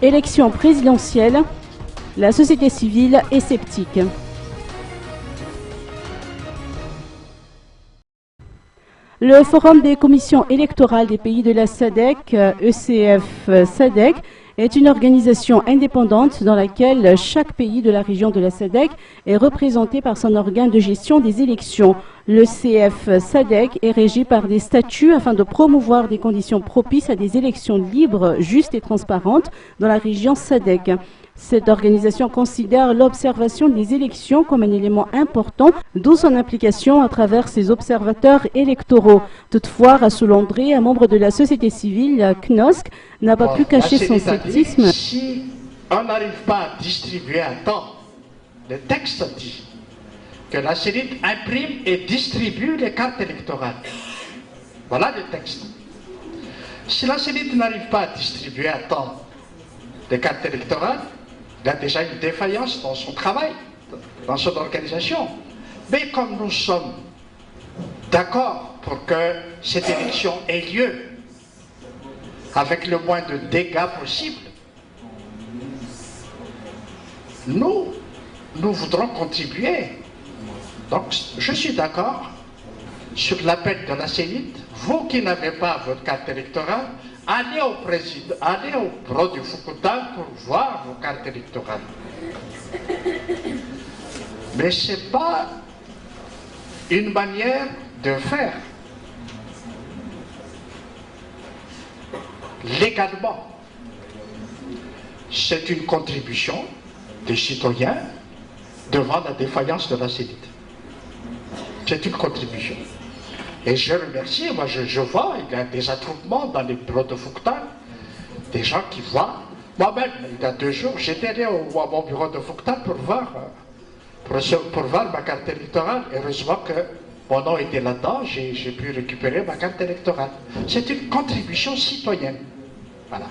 Élection présidentielle, la société civile est sceptique. Le Forum des commissions électorales des pays de la SADC, ECF-SADC, est une organisation indépendante dans laquelle chaque pays de la région de la SADC est représenté par son organe de gestion des élections. Le CF-SADC est régi par des statuts afin de promouvoir des conditions propices à des élections libres, justes et transparentes dans la région SADC. Cette organisation considère l'observation des élections comme un élément important, d'où son implication à travers ses observateurs électoraux. Toutefois, Rassoul André, un membre de la société civile, CNOSC, n'a pas pu cacher son scepticisme. Si on n'arrive pas à distribuer à temps, le texte dit que la CENIT imprime et distribue les cartes électorales. Voilà le texte. Si la CENIT n'arrive pas à distribuer à temps les cartes électorales, il y a déjà une défaillance dans son travail, dans son organisation. Mais comme nous sommes d'accord pour que cette élection ait lieu avec le moins de dégâts possible, nous voudrons contribuer. Donc, je suis d'accord sur l'appel de la CENIT. Vous qui n'avez pas votre carte électorale, allez au président, allez au bureau du Foucault pour voir vos cartes électorales. Mais ce n'est pas une manière de faire. Légalement, c'est une contribution des citoyens devant la défaillance de la CENIT. C'est une contribution. Et je remercie, moi je vois, il y a des attroupements dans les bureaux de Foucault, des gens qui voient. Moi-même, il y a 2 jours, j'étais allé à mon bureau de Foucault pour voir ma carte électorale. Heureusement que mon nom était là-dedans, j'ai pu récupérer ma carte électorale. C'est une contribution citoyenne. Voilà.